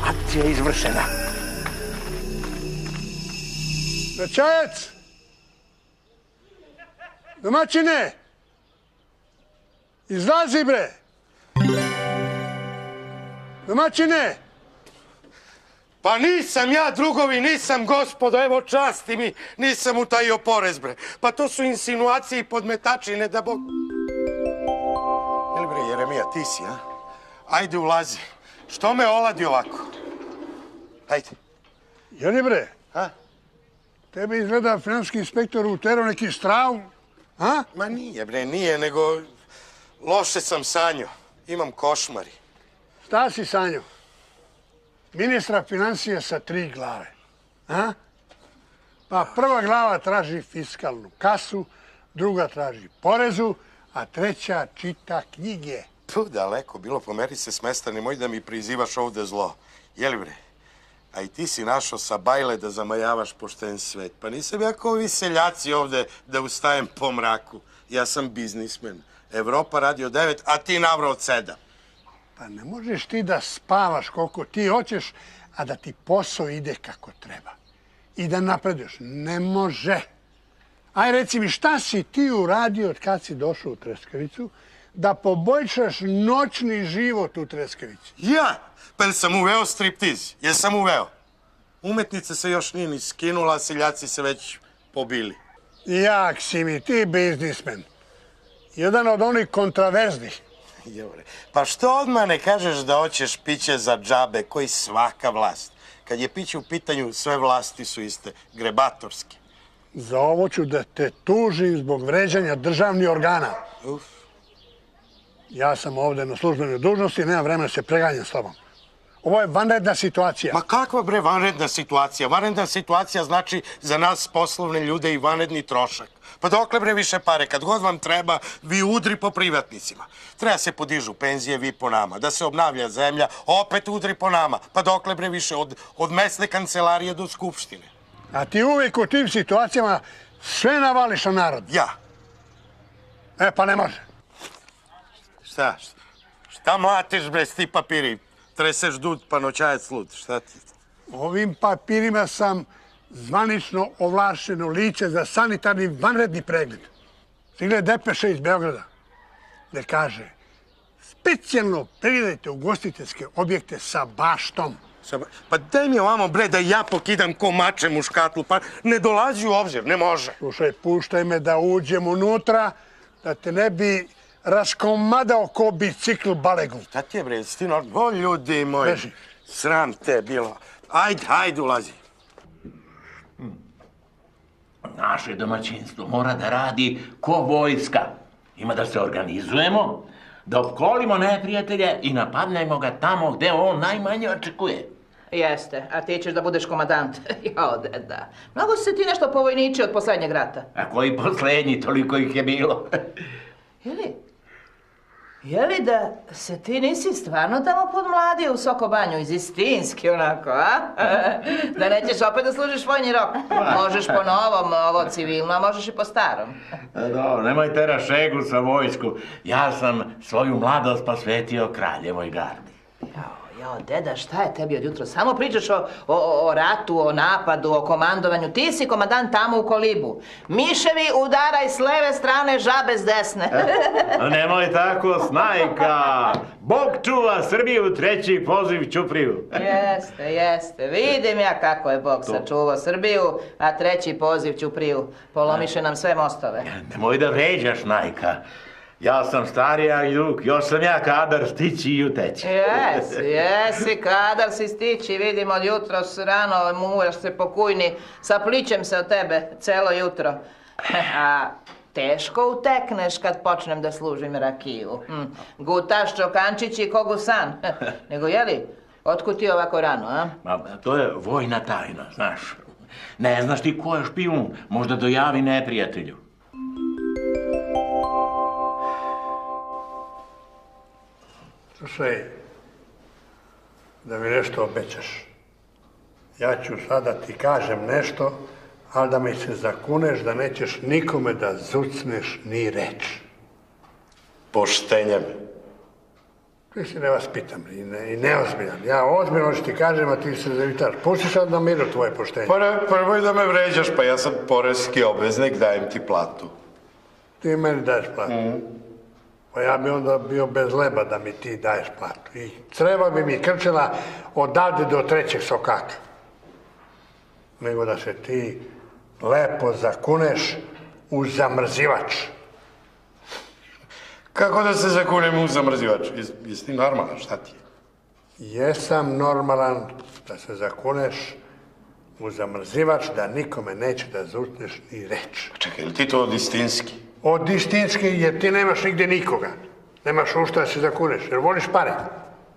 Akcija je izvršena. Začajac! Domaćine! Izlazi, bre! Domaćine! Pa nisam ja, drugovi, nisam, gospodo, evo časti mi, nisam utajio porez, bre. Pa to su insinuacije i podmetači, ne da Bog... Jel, bre, Jeremija, ti si, a? Ajde, ulazi. Što me oladi ovako? Ajde. Jeli, bre? A? Tebe izgleda finanski inspektor uterao neki straum, a? Ma nije, bre, nije, nego loše sam sanjao. Imam košmari. Šta si sanjao? Ministra financija sa 3 glave, a? Pa prva glava traži fiskalnu kasu, druga traži porezu, a treća čita knjige. Tu daleko bilo, pomeri se s mesta, nemoj da mi prizivaš ovde zlo. Jeli, bre? A i ti si našao sa bajle da zamajavaš pošten svet. Pa nisam ja kao ovi seljaci ovde da ustajem po mraku. Ja sam biznismen. Evropa radi od 9, a ti navro od 7. Pa ne možeš ti da spavaš koliko ti hoćeš, a da ti posao ide kako treba. I da napreduješ. Ne može. Aj, reci mi, šta si ti uradio od kad si došao u Treskavicu da poboljšaš noćni život u Treskavici? Ja? Pa jel sam uveo striptiz? Jel sam uveo? Umetnica se još nije ni skinula, a seljaci se već pobili. Jak si mi, ti biznismen. Jedan od onih kontraverznih. Pa što odmah ne kažeš da hoćeš piće za džabe, koji svaka vlast? Kad je piće u pitanju, sve vlasti su iste, grebatorske. Za ovo ću da te tužim zbog vređanja državnih organa. Uf. Ja sam ovde na službenoj dužnosti i nemam vremena da se preganjam s tobom. Ovo je vanredna situacija. Ma kakva, bre, vanredna situacija? Vanredna situacija znači za nas poslovne ljude i vanredni trošak. Pa dokle, bre, više pare? Kad god vam treba, vi udri po privatnicima. Treba se podižu penzije, vi po nama. Da se obnavlja zemlja, opet udri po nama. Pa dokle, bre, više od mesne kancelarije do skupštine. A ti uvijek u tim situacijama sve navališ na narod. Ja. E, pa ne može. Šta mlatiš, bre, s ti papiri? Treseš dud, pa noćajac lud. Šta ti? Ovim papirima sam zvanično ovlašćeno lice za sanitarni vanredni pregled. Stigle depeše iz Beograda, gde kaže specijalno pregledajte ugostiteljske objekte sa baštom. Pa daj mi ovamo, bre, da ja pokidam ko mačem u škatlu, pa ne dolazi u obzir, ne može. Slušaj, puštaj me da uđem unutra, da te ne bi raskomadao ko bicikl balegu. Šta ti je, bre, si ti normalno? O, ljudi moji, sram te bilo. Ajde, ulazi. Naše domaćinstvo mora da radi ko vojska. Ima da se organizujemo, da opkolimo neprijatelje i napadnemo ga tamo gde on najmanje očekuje. Jeste, a ti ćeš da budeš komadant. Jo, deda. Mnogo si se ti nešto povojničio od poslednjeg rata. A koji poslednji, toliko ih je bilo. Je li da se ti nisi stvarno tamo podmladio u Sokobanju, iz istinski onako, a? Da nećeš opet da služiš vojni rok. Možeš po novom, ovo civilno, a možeš i po starom. Dobro, nemoj tera šegu sa vojsku. Ja sam svoju mladost posvetio kraljevoj gardi. Jo, deda, šta je tebi od jutra? Samo pričaš o ratu, o napadu, o komandovanju. Ti si komandant tamo u kolibu. Miševi udaraj s leve strane, žabe s desne. Nemoj tako, Snajka. Bog čuva Srbiju, treći poziv Ćupriju. Jeste. Vidim ja kako je Bog sačuvao Srbiju, a treći poziv Ćupriju. Polomiše nam sve mostove. Nemoj da vređaš, Snajka. Ja sam starija i drug, još sam ja kadar stići i uteći. Jesi, kadar si stići, vidim od jutros rano, muvaš se po kujni, saplićem se od tebe celo jutro. A teško utekneš kad počnem da služim rakiju. Gutaš čokančići ko gusan. Nego jeli, otkud ti ovako rano, a? To je vojna tajna, znaš. Ne znaš ti ko je špijun, možda dojavi neprijatelju. Slušaj, da mi nešto obećaš. Ja ću sada ti kažem nešto, ali da mi se zakuneš da nećeš nikome da zucneš ni reč. Poštenjem. Ti si ne vas pitam i neozbiljan. Ja ozbiljno ću ti kažem, a ti se zavitaš. Pusti sad na miru tvoje poštenje. Pa nemoj da me vređaš, pa ja sam poreski obveznik, dajem ti platu. Ti meni daješ platu. Pa ja bi onda bio bez leba da mi ti daješ platu. I creva bi mi krčila odavde do trećeg sokaka. Nego da se ti lepo zakuneš u zamrzivač. Kako da se zakunem u zamrzivač? Jesi ti normalan, šta ti je? Jesam normalan da se zakuneš u zamrzivač, da nikome neće da zucneš ni reč. Čekaj, ili ti to od istinski? Od istinski, jer ti nemaš nigde nikoga. Nemaš u šta se zakuneš, jer voliš pare.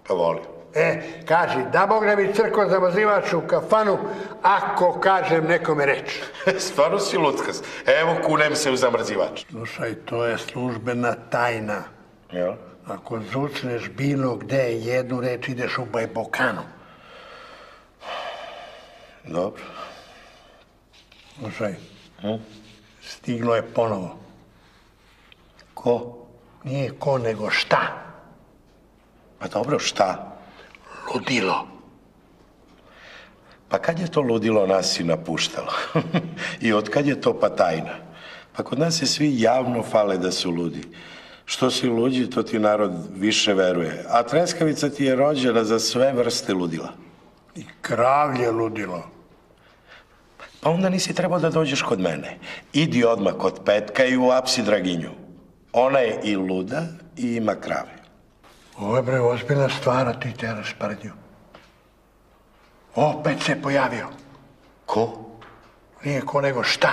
Pa volim. Kaži, da Bog ne bi crko zamrzivač u kafanu, ako kažem nekome reč. Stvarno si luckas. Evo, kunem se u zamrzivač. Slušaj, to je službena tajna. Jel? Ako zucneš bilo gde jednu reč, ideš u bajbokanu. Dobro. Slušaj, stiglo je ponovo. Ko? Nije ko, nego šta? Pa dobro, šta? Ludilo. Pa kad je to ludilo nas i napuštalo? I od kad je to pa tajna? Pa kod nas se svi javno fale da su ludi. Što si luđi, to ti narod više veruje. A treskavica ti je rođena za sve vrste ludila. I kravlje ludilo. Pa onda nisi trebao da dođeš kod mene. Idi odmah kod Petka i u apsi Draginju. Ona je i luda i ima krave. Ovo je, bre, ozbiljna stvar, a ti teraš sprdnju. Opet se pojavio. Ko? Nije ko, nego šta?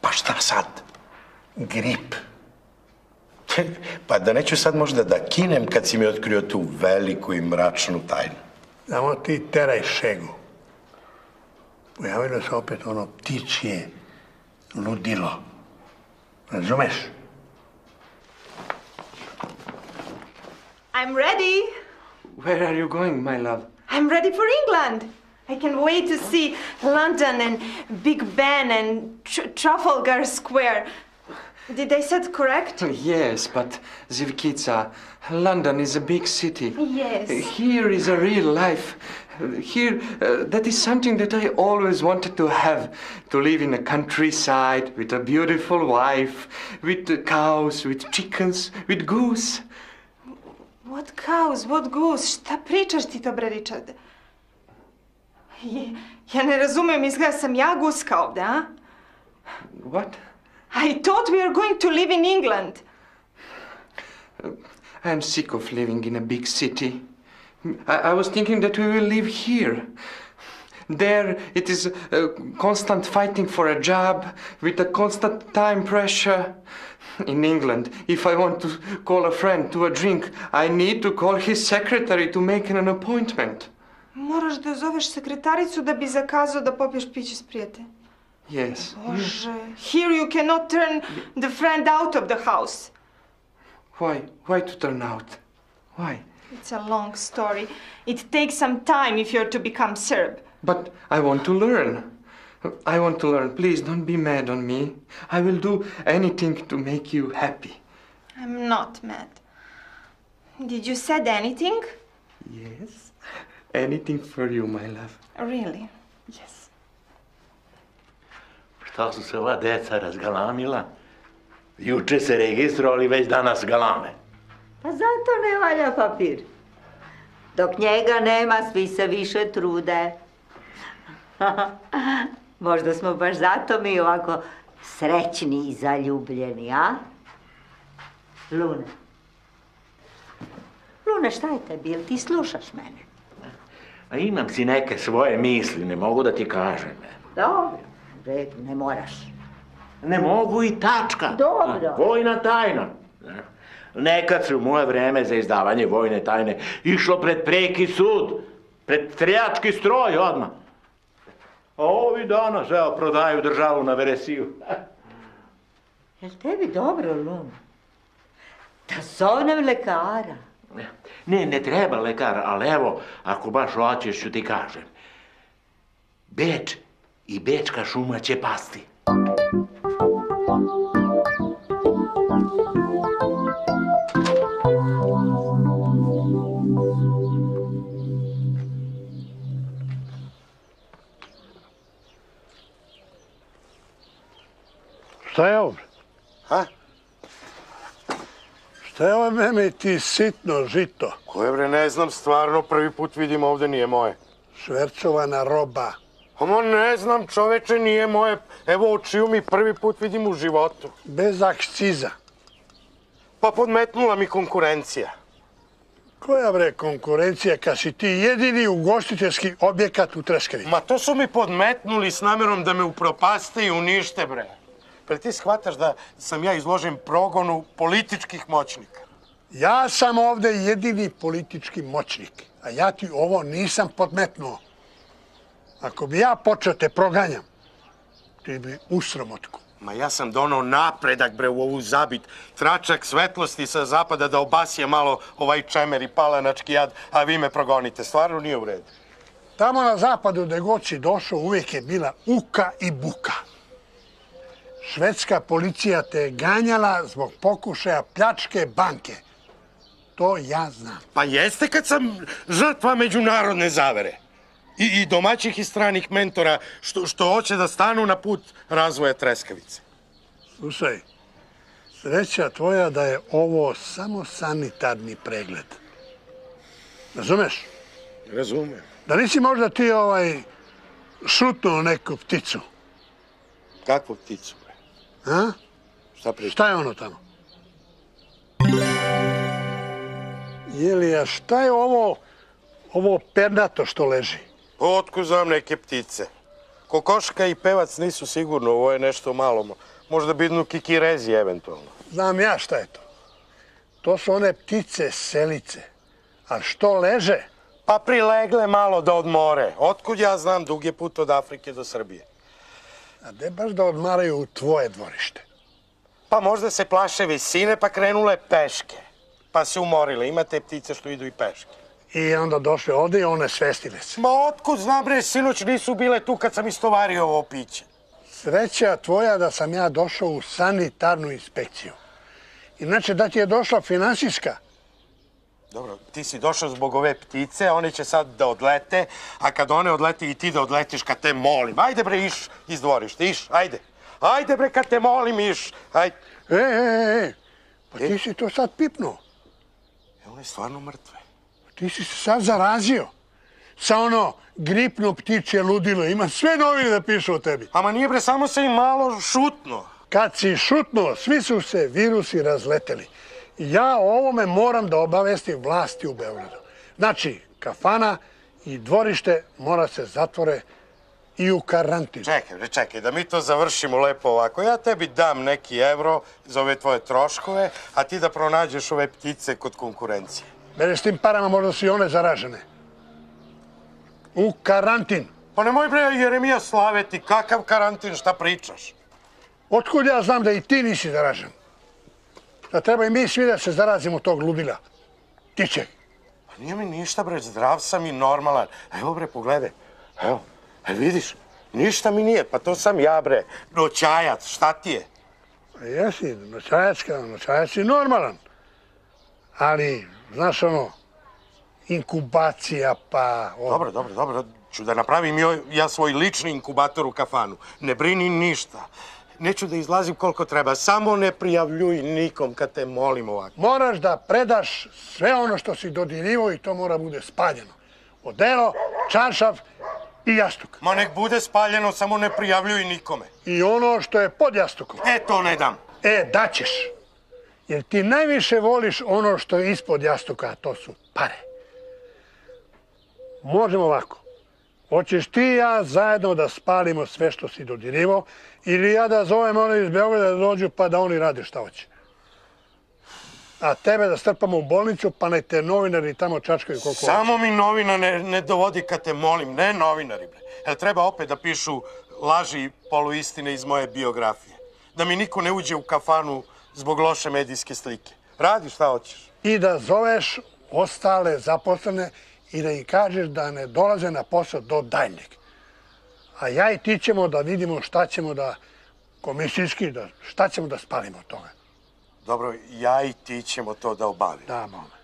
Pa šta sad? Grip. Pa da neću sad možda da kinem kad si mi otkrio tu veliku i mračnu tajnu. Samo ti teraj šegu. Pojavilo se opet ono ptičje ludilo. Razumeš? I'm ready. Where are you going, my love? I'm ready for England. I can wait to see London and Big Ben and Trafalgar Square. Did I say it correct? Yes, but Zivkica, London is a big city. Yes. Here is a real life. Here, that is something that I always wanted to have. To live in a countryside with a beautiful wife, with cows, with chickens, with goose. What cows, what goose? Šta pričaš ti to, bre, Richard? Ja ne razumem, izgleda sam ja guska ovde, a? What? I thought we are going to live in England. I am sick of living in a big city. I was thinking that we will live here. There it is constant fighting for a job with a constant time pressure. In England, if I want to call a friend to a drink, I need to call his secretary to make an appointment. Moraš da zoveš sekretaricu da bi zakazao da popiješ piće s prijateljem. Yes. Bože, here you cannot turn the friend out of the house. Why? Why to turn out? Why? It's a long story. It takes some time if you're to become Serb. But I want to learn. I want to learn. Please don't be mad on me. I will do anything to make you happy. I'm not mad. Did you said anything? Yes. Anything for you, my love. Really? Yes. Šta su se ova deca razgalamila? Juče se registrovali, već danas galame. Pa zato ne valja papir. Dok njega nema, svi se više trude. Možda smo baš zato mi ovako srećni i zaljubljeni, a? Luna. Luna, šta je tebi? Jel ti slušaš mene? A imam si neke svoje misli, ne mogu da ti kažem. Dobro, u redu, ne moraš. Ne mogu i tačka. Dobro. Vojna tajna. Nekad se u moje vreme za izdavanje vojne tajne išlo pred preki sud, pred streljački stroj odmah. A ovi danas, evo, prodaju državu na veresiju. Jel tebi dobro, Luna? Da zovnem lekara. Ne treba lekar, ali evo, ako baš hoćeš ću ti kažem. Beč i Bečka šuma će pasti. Šta je ovo? Ha? Šta je ovo meme ti sitno žito? Koje bre, ne znam, stvarno prvi put vidim ovde, nije moje. Švercovana roba. Oma ne znam, čoveče, nije moje. Evo, očiju mi prvi put vidim u životu. Bez akciza. Pa podmetnula mi konkurencija. Koja bre konkurencija kad si ti jedini ugostiteljski objekat u Treskavici? Ma to su mi podmetnuli s namerom da me upropaste i unište, bre. Pre ti shvataš da sam ja izložen progonu političkih moćnika? Ja sam ovde jedini politički moćnik, a ja ti ovo nisam podmetnuo. Ako bi ja počeo te proganjam, ti bi u sramotku. Ma ja sam donao napredak, bre, u ovu zabit. Tračak svetlosti sa zapada da obasije malo ovaj čemer i palanački jad, a vi me progonite. Stvarno nije u redu. Tamo na zapadu gde god si došao uvijek je bila uka i buka. Švedska policija te je ganjala zbog pokušaja pljačke banke. To ja znam. Pa jeste kad sam žrtva međunarodne zavere. I domaćih i stranih mentora što hoće da stanu na put razvoja Treskavice. Slušaj, sreća tvoja da je ovo samo sanitarni pregled. Razumeš? Razumem. Da nisi možda ti šutnuo neku pticu? Kakvu pticu, bre? A? Šta priča? Šta je ono tamo? Jelija, šta je ovo pernato što leži? Otkud znam neke ptice. Kokoška i pevac nisu sigurno, ovo je nešto malo. Možda bidnu kikirezi eventualno. Znam ja šta je to. To su one ptice selice. A što leže? Pa prilegle malo da odmore. Otkud ja znam, dug je put od Afrike do Srbije. A gde baš da odmaraju u tvoje dvorište? Pa možda se plaše visine pa krenule peške. Pa se umorile. Imate ptice što idu i peške. I onda došle ovde i one svestile se. Ma otkud znam, bre, sinoć nisu bile tu kad sam istovario ovo piće. Sreća tvoja da sam ja došao u sanitarnu inspekciju. Inače da ti je došla finansijska. Dobro, ti si došao zbog ove ptice, one će sad da odlete, a kad one odlete i ti da odletiš kad te molim. Ajde bre, iš iz dvorišta, iš, ajde. Ajde bre, kad te molim, iš, ajde. Pa ti si to sad pipnuo. One je stvarno mrtve. Ti si se sad zarazio. Sa gripno ptiče ludilo. Ima sve novine da pišu o tebi. Ama nije bre, samo se i malo šutno. Kad si šutnuo, svi su se virusi razleteli. Ja o ovome moram da obavestim vlasti u Beogradu. Znači, kafana i dvorište mora se zatvore i u karantin. Čekaj, da mi to završimo lepo ovako. Ja tebi dam neki evro za ove tvoje troškove, a ti da pronađeš ove ptice kod konkurencije. Mene s tim parama možda su i one zaražene. U karantin. Pa nemoj bre, Jeremija slaveti, kakav karantin, šta pričaš? Otkud ja znam da i ti nisi zaražen? Da treba i mi svi da se zarazimo tog ludila. Tiče. Pa nije mi ništa bre, zdrav sam i normalan. Evo bre, pogledaj. Evo, vidiš, ništa mi nije, pa to sam ja bre, noćajac, šta ti je? Jesi, noćajac je normalan. Ali, znaš ono, inkubacija pa... Dobro, ću da napravim ja svoj lični inkubator u kafanu. Ne brini ništa. Neću da izlazim koliko treba, samo ne prijavljuj nikom kad te molim ovako. Moraš da predaš sve ono što si dodirivao i to mora bude spaljeno. Odelo, čaršav i jastuk. Ma nek bude spaljeno, samo ne prijavljuj nikome. I ono što je pod jastukom. To ne dam. Daćeš. Jer ti najviše voliš ono što je ispod jastuka, a to su pare. Možemo ovako. Hoćeš ti i ja zajedno da spalimo sve što si dodirivao ili ja da zovem one iz Beograda da dođu pa da oni rade šta hoće. A tebe da strpamo u bolnicu pa nek te novinari tamo čačkaju koliko hoće. Samo mi novina ne dovodi kad te molim, ne novinari bre. Jel treba opet da pišu laži i poluistine iz moje biografije? Da mi niko ne uđe u kafanu zbog loše medijske slike. Radi šta hoćeš. I da zoveš ostale zaposlene i da im kažeš da ne dolaze na posao do daljnjeg. A ja i ti ćemo da vidimo šta ćemo da, komisijski, šta ćemo da spalimo od toga. Dobro, ja i ti ćemo to da obavimo. Da, mome.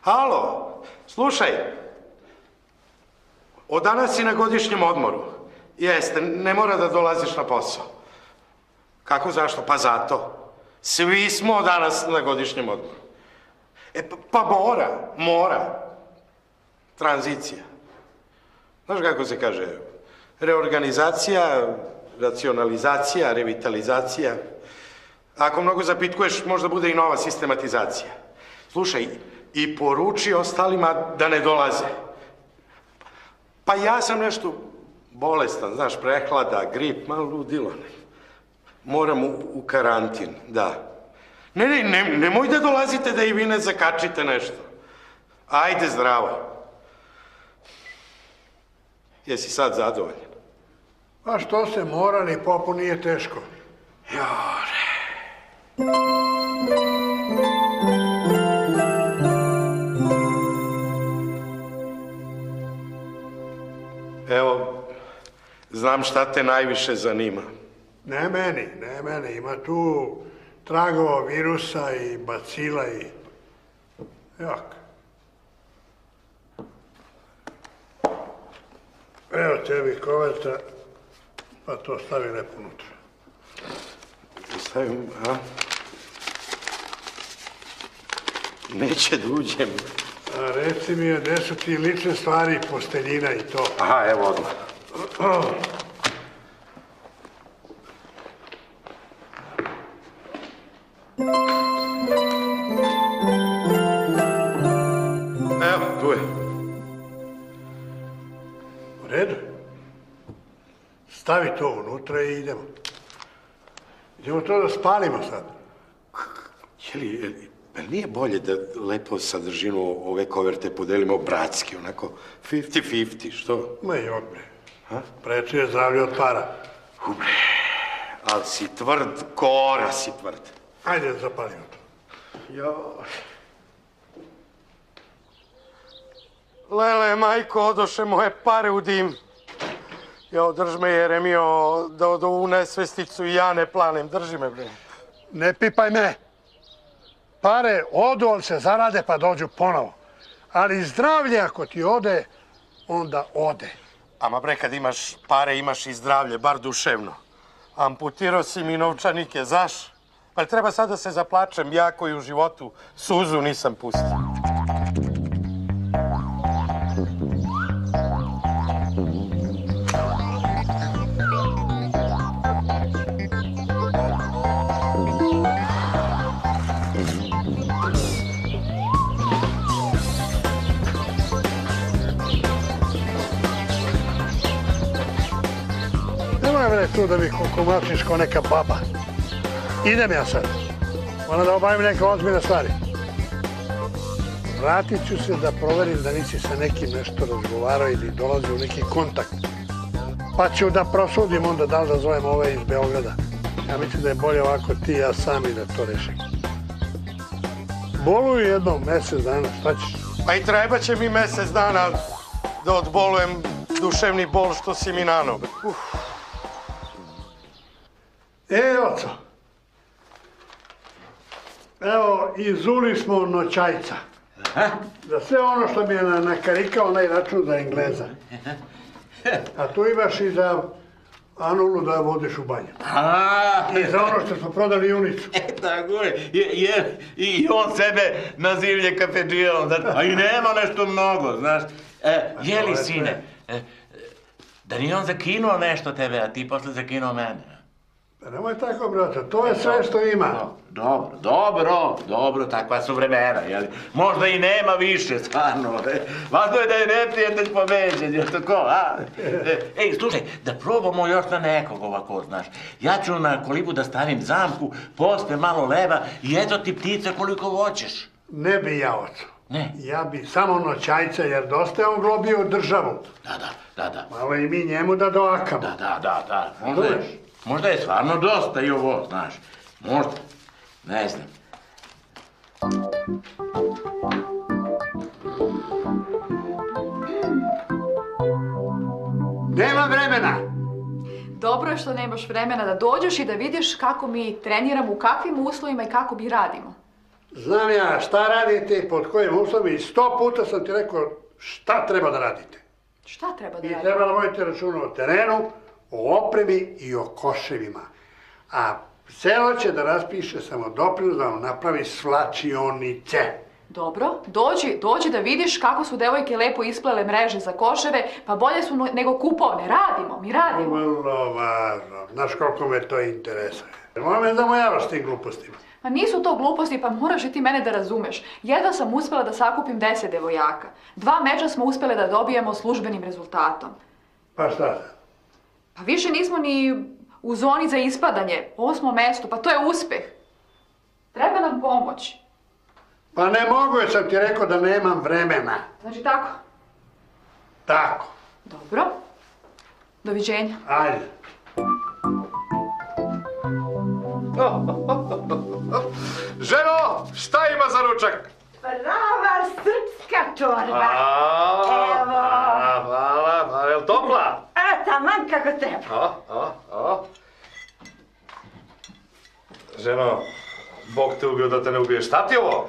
Halo, slušaj. Od danas si na godišnjem odmoru. Jeste, ne mora da dolaziš na posao. Kako, zašto? Pa zato. Svi smo danas na godišnjem odmoru. Pa mora. Tranzicija. Znaš kako se kaže? Reorganizacija, racionalizacija, revitalizacija. Ako mnogo zapitkuješ, možda bude i nova sistematizacija. Slušaj, i poruči ostalima da ne dolaze. Pa ja sam nešto bolestan, znaš, prehlada, grip, malo ludilo. Moram u karantin, da. Nemoj da dolazite da i vi ne zakačite nešto. Ajde, zdravo. Jesi sad zadovoljan? A što se mora, ni popu nije teško. Jore. Evo, znam šta te najviše zanima. Ne meni. Ima tu tragova virusa i bacila i... Jak. Evo tebi koverta, pa to stavi lepo unutra. Stavim, a? Neće da uđem. A reci mi, gde su ti lične stvari, posteljina i to? Aha, evo odmah. Evo, tu je. U redu. Stavi to unutra i idemo. Idemo to da spalimo sad. Jel nije bolje da lepo sadržinu ove koverte podelimo bratski, onako 50-50, što? Ma jok, bre. Preče je zdravlje od para. Bre, ali si tvrd, kora si tvrd. Ajde da zapalimo to. Lele, majko, odoše moje pare u dim. Drž me, Jeremio, da od ovu nesvesticu i ja ne planem. Drži me, bre. Ne pipaj me. Pare odu, ali se zarade pa dođu ponovo. Ali zdravlje ako ti ode, onda ode. Ama bre, kad imaš pare, imaš i zdravlje, bar duševno. Amputirao si mi novčanike, zaš? Pa treba sad da se zaplačem, ja koji u životu suzu nisam pustio. Nemoj bre tu da mi kokomačiš ko neka baba. Idem ja sad. Moram da obavim neke ozbiljne stvari. Vratit ću se da proverim da nisi sa nekim nešto razgovarao ili dolazi u neki kontakt. Pa ću da prosudim onda da li da zovem ove iz Beograda. Ja mislim da je bolje ovako ti i ja sami da to rešim. Boluju jednom mesec dana, šta ćeš? Pa i treba će mi mesec dana da odbolujem duševni bol što si mi nanao. Oco. Evo, izuli smo noćajca. Za sve ono što mi je nakarikao onaj račun za Engleza. A tu imaš i za Anulu da vodiš u banju. I za ono što smo prodali junicu. Tako je, jer i on sebe nazivlje kafedžijom, a i nema nešto mnogo, znaš. Jeli, sine, da nije on zakinuo nešto tebe, a ti posle zakinuo mene? Pa nemoj tako, brate, to je sve što ima. Dobro, takva su vremena, jel? Možda i nema više, stvarno. Važno je da je neprijatelj pobeđen, jel tako, a? Ej, slušaj, da probamo još na nekog ovako, znaš. Ja ću na kolibu da stavim zamku, pospe malo leba i eto ti ptice koliko hoćeš. Ne bi ja, oco. Ne? Ja bi samo noćajca, jer dosta je on globio državu. Da. Malo i mi njemu da doakamo. Da. Možda je stvarno dosta i ovo, znaš. Možda. Ne znam. Nema vremena! Dobro je što nemaš vremena da dođeš i da vidiš kako mi treniramo, u kakvim uslovima i kako mi radimo. Znam ja šta radite i pod kojim uslovima i 100 puta sam ti rekao šta treba da radite. Šta treba da I radimo? treba da vodite računa o terenu, o opremi i o koševima. A selo će da raspiše samodoprinos da vam napravi svlačionice. Dobro, dođi da vidiš kako su devojke lepo isplele mreže za koševe, pa bolje su nego kupovne. Mi radimo. Vrlo važno. Znaš koliko me to interesuje. Moram me zamojavaš s tim glupostima. Ma nisu to gluposti, pa moraš i ti mene da razumeš. Jedva sam uspjela da sakupim 10 devojaka. 2 meča smo uspjele da dobijemo službenim rezultatom. Pa šta? Pa više nismo ni u zoni za ispadanje. 8. mesto, pa to je uspjeh. Treba nam pomoć. Pa ne mogu, jer sam ti rekao da nemam vremena. Znači tako? Tako. Dobro. Doviđenja. Ajde. Ženo, šta ima za ručak? Prava srpska čorba. Evo. Hvala, je li topla? Taman kako treba. Ženo, Bog te ubio da te ne ubiješ. Šta ti je ovo?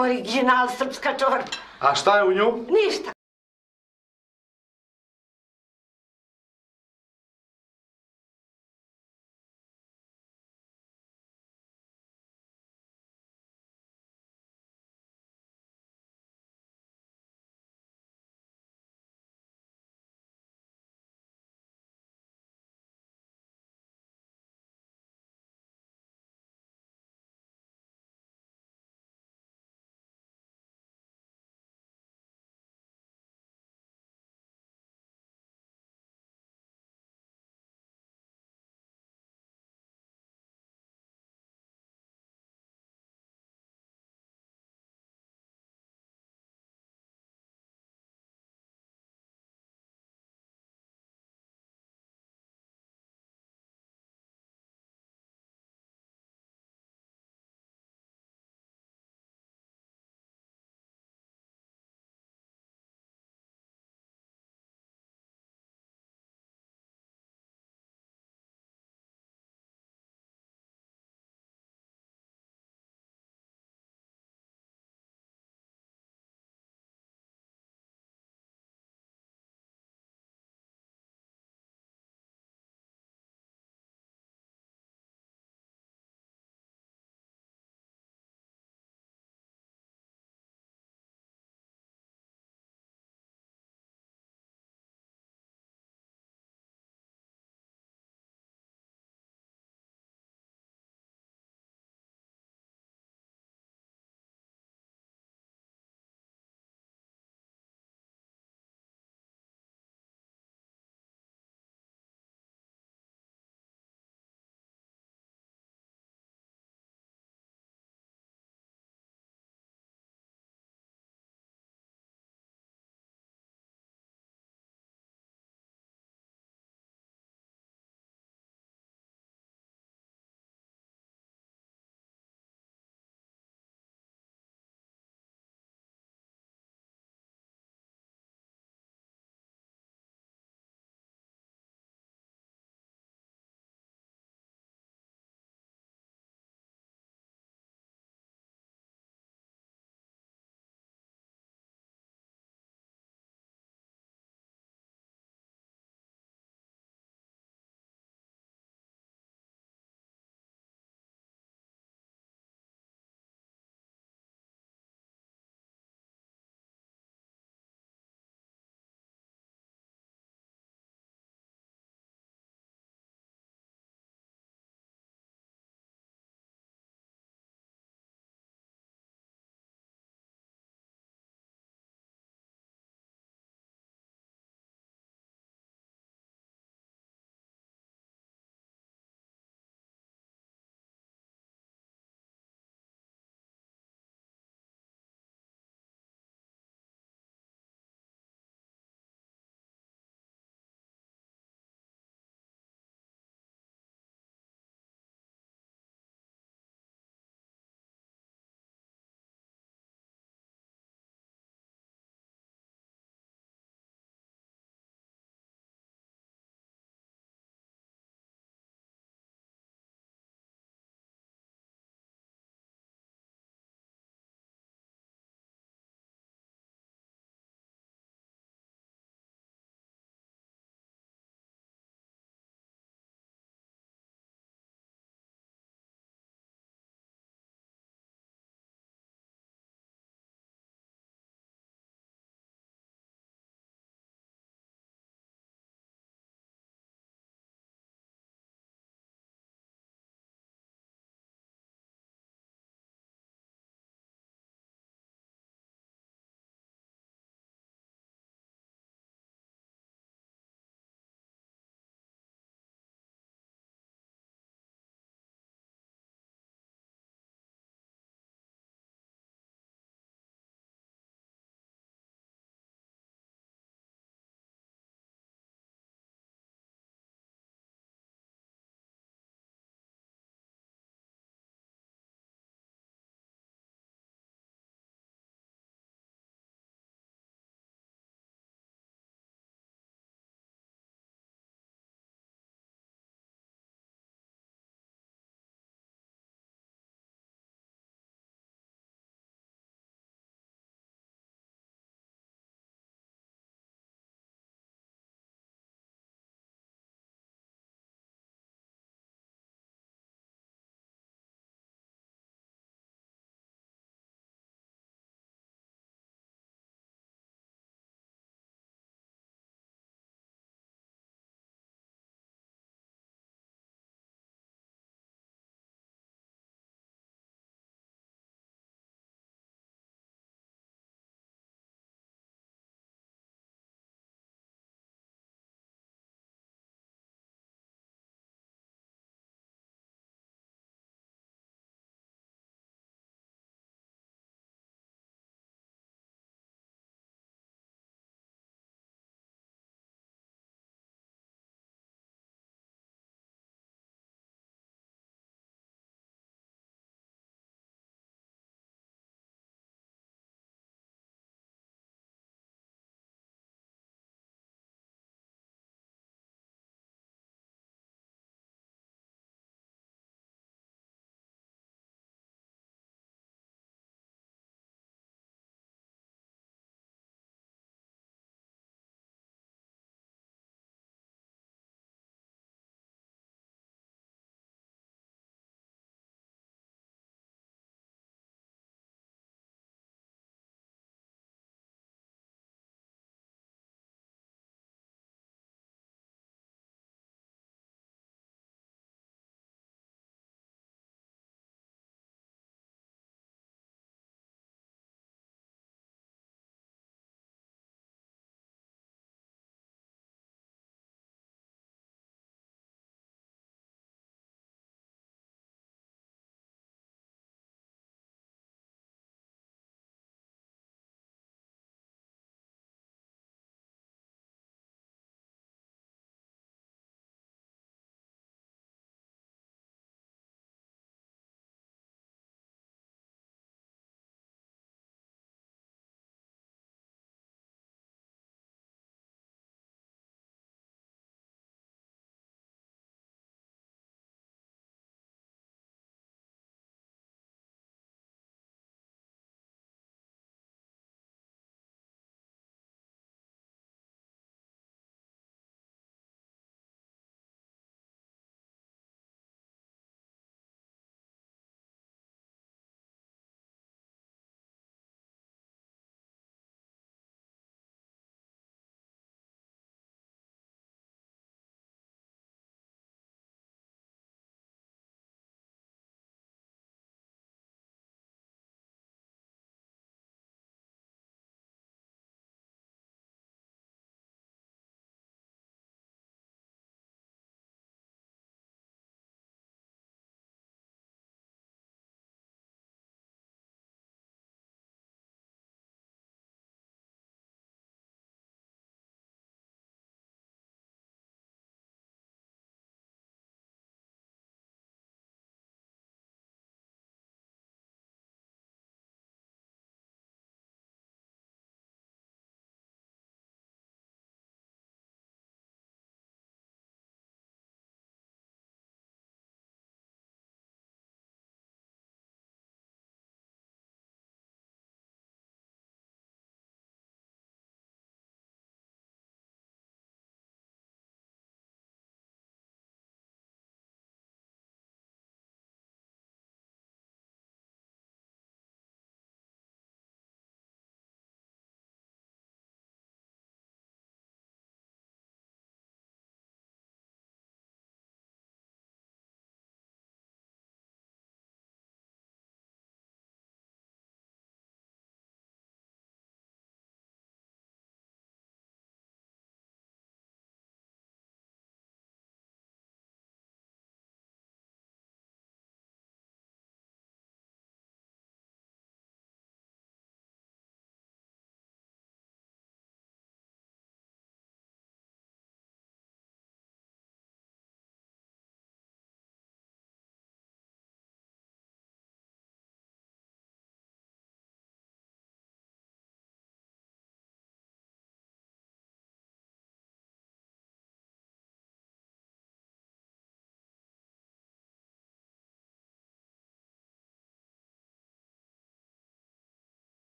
Original srpska čorba. A šta je u nju? Ništa.